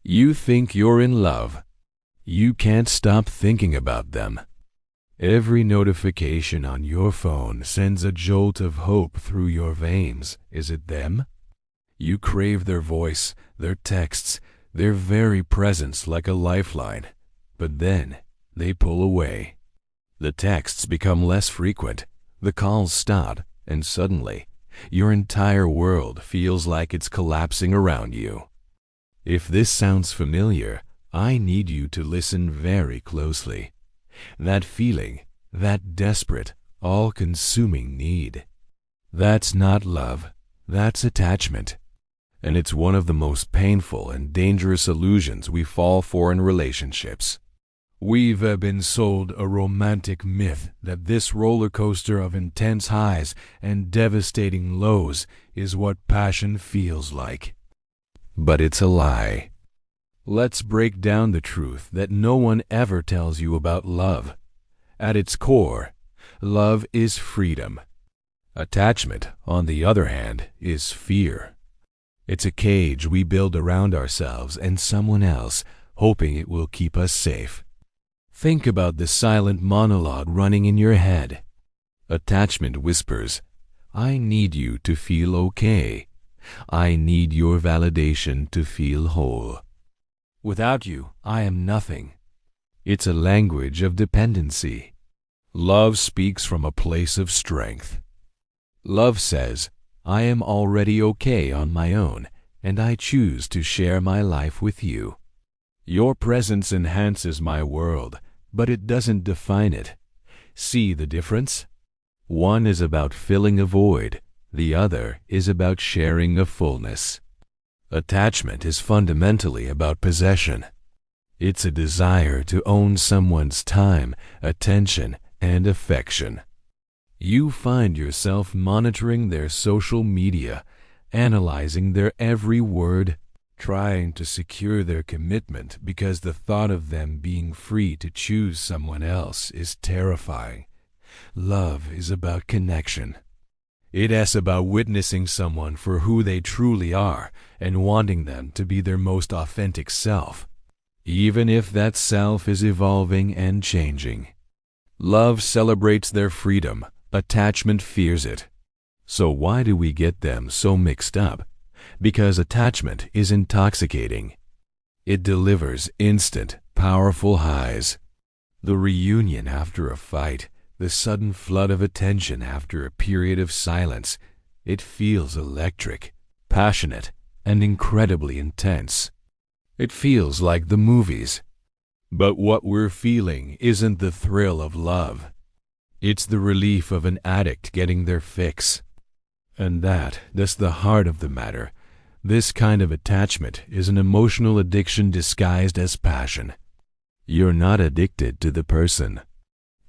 You think you're in love. You can't stop thinking about them. Every notification on your phone sends a jolt of hope through your veins. Is it them? You crave their voice, their texts, their very presence like a lifeline. But then they pull away. The texts become less frequent, the calls stop, and suddenly your entire world feels like it's collapsing around you. If this sounds familiar, I need you to listen very closely. That feeling, that desperate, all-consuming need. That's not love, that's attachment. And it's one of the most painful and dangerous illusions we fall for in relationships. We've been sold a romantic myth that this roller coaster of intense highs and devastating lows is what passion feels like. But it's a lie. Let's break down the truth that no one ever tells you about love. At its core, love is freedom. Attachment, on the other hand, is fear. It's a cage we build around ourselves and someone else, hoping it will keep us safe. Think about the silent monologue running in your head. Attachment whispers, "I need you to feel okay. I need your validation to feel whole. Without you, I am nothing." It's a language of dependency. Love speaks from a place of strength. Love says, "I am already okay on my own, and I choose to share my life with you. Your presence enhances my world, but it doesn't define it." See the difference? One is about filling a void, the other is about sharing a fullness. Attachment is fundamentally about possession. It's a desire to own someone's time, attention, and affection. You find yourself monitoring their social media, analyzing their every word, trying to secure their commitment because the thought of them being free to choose someone else is terrifying. Love is about connection. It's about witnessing someone for who they truly are and wanting them to be their most authentic self, even if that self is evolving and changing. Love celebrates their freedom. Attachment fears it. So why do we get them so mixed up? Because attachment is intoxicating. It delivers instant, powerful highs. The reunion after a fight, the sudden flood of attention after a period of silence. It feels electric, passionate, and incredibly intense. It feels like the movies. But what we're feeling isn't the thrill of love. It's the relief of an addict getting their fix. And that's the heart of the matter. This kind of attachment is an emotional addiction disguised as passion. You're not addicted to the person.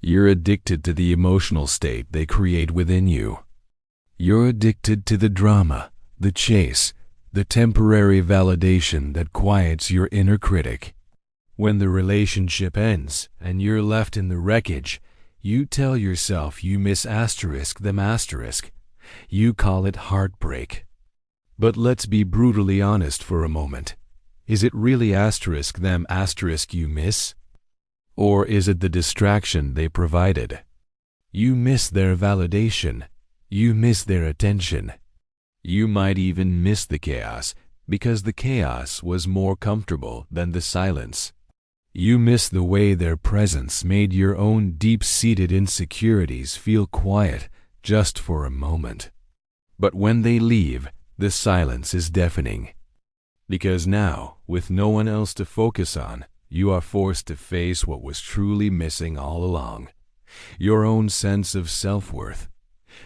You're addicted to the emotional state they create within you. You're addicted to the drama, the chase, the temporary validation that quiets your inner critic. When the relationship ends and you're left in the wreckage, you tell yourself you miss them asterisk. You call it heartbreak. But let's be brutally honest for a moment. Is it really them asterisk you miss? Or is it the distraction they provided? You miss their validation. You miss their attention. You might even miss the chaos because the chaos was more comfortable than the silence. You miss the way their presence made your own deep-seated insecurities feel quiet just for a moment. But when they leave, the silence is deafening. Because now, with no one else to focus on, you are forced to face what was truly missing all along. Your own sense of self-worth.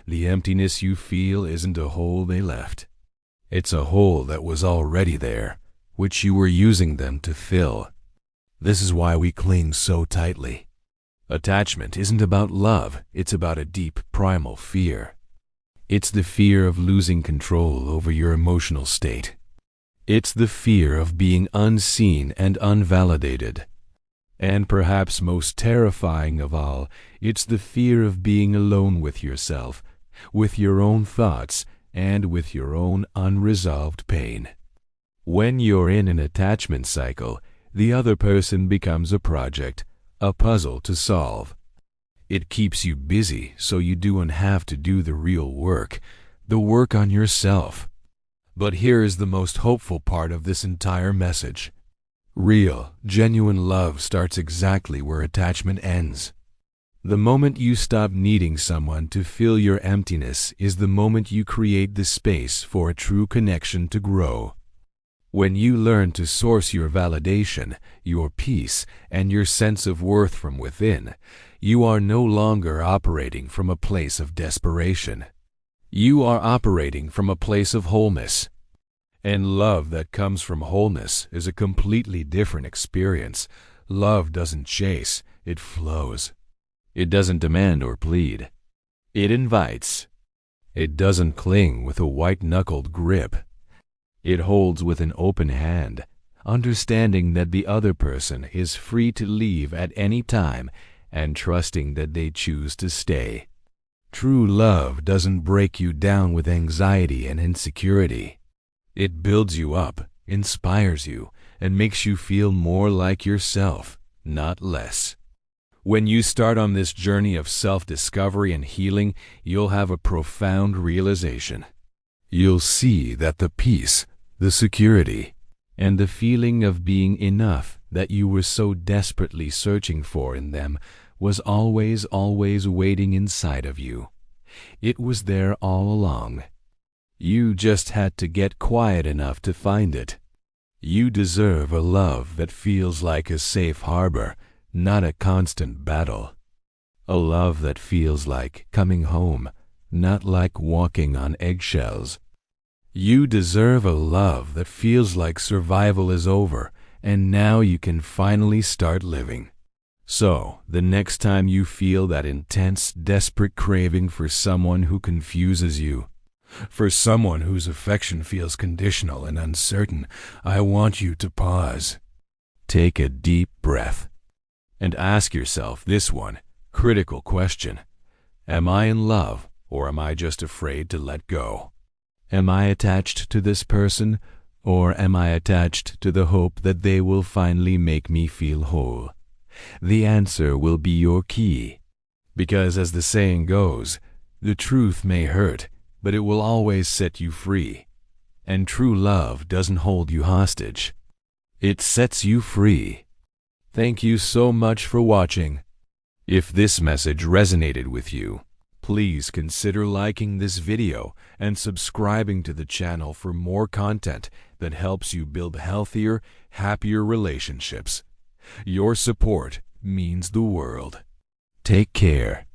The emptiness you feel isn't a hole they left. It's a hole that was already there, which you were using them to fill. This is why we cling so tightly. Attachment isn't about love, it's about a deep, primal fear. It's the fear of losing control over your emotional state. It's the fear of being unseen and unvalidated. And perhaps most terrifying of all, it's the fear of being alone with yourself, with your own thoughts, and with your own unresolved pain. When you're in an attachment cycle, the other person becomes a project, a puzzle to solve. It keeps you busy so you don't have to do the real work, the work on yourself. But here is the most hopeful part of this entire message. Real, genuine love starts exactly where attachment ends. The moment you stop needing someone to fill your emptiness is the moment you create the space for a true connection to grow. When you learn to source your validation, your peace, and your sense of worth from within, you are no longer operating from a place of desperation. You are operating from a place of wholeness. And love that comes from wholeness is a completely different experience. Love doesn't chase, it flows. It doesn't demand or plead. It invites. It doesn't cling with a white-knuckled grip. It holds with an open hand, understanding that the other person is free to leave at any time and trusting that they choose to stay. True love doesn't break you down with anxiety and insecurity. It builds you up, inspires you, and makes you feel more like yourself, not less. When you start on this journey of self-discovery and healing, you'll have a profound realization. You'll see that the peace, the security, and the feeling of being enough that you were so desperately searching for in them was always waiting inside of you. It was there all along. You just had to get quiet enough to find it. You deserve a love that feels like a safe harbor, not a constant battle. A love that feels like coming home, not like walking on eggshells. You deserve a love that feels like survival is over, and now you can finally start living. So, the next time you feel that intense, desperate craving for someone who confuses you, for someone whose affection feels conditional and uncertain, I want you to pause. Take a deep breath and ask yourself this one critical question. Am I in love, or am I just afraid to let go? Am I attached to this person, or am I attached to the hope that they will finally make me feel whole? The answer will be your key. Because as the saying goes, the truth may hurt, but it will always set you free. And true love doesn't hold you hostage. It sets you free. Thank you so much for watching. If this message resonated with you, please consider liking this video and subscribing to the channel for more content that helps you build healthier, happier relationships. Your support means the world. Take care.